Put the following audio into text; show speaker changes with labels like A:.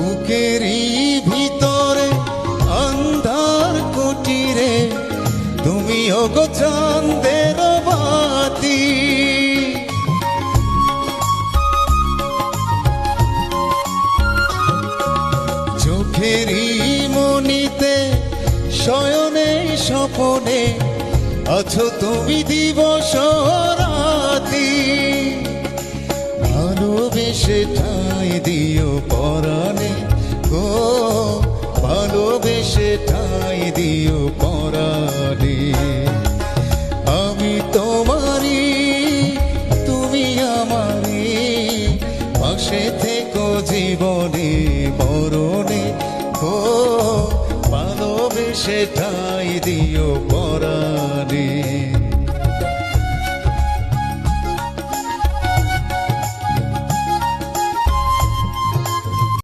A: বুকেরই ভিতরে অন্ধার কুটিরে তুমি ওগো চাঁদের বাতি। চোখেরই মনিতে শয়নে স্বপনে আছো তুমি দিবস রাতি। ভালোবেসে ঠাঁই দিও পরাণে গো, ভালোবেসে ঠাঁই দিও পরাণে। আমি তোমারি তুমি আমারি, পাশে থেকো জীবনে মরণে গো, ভালোবেসে ঠাঁই দিও পরাণে।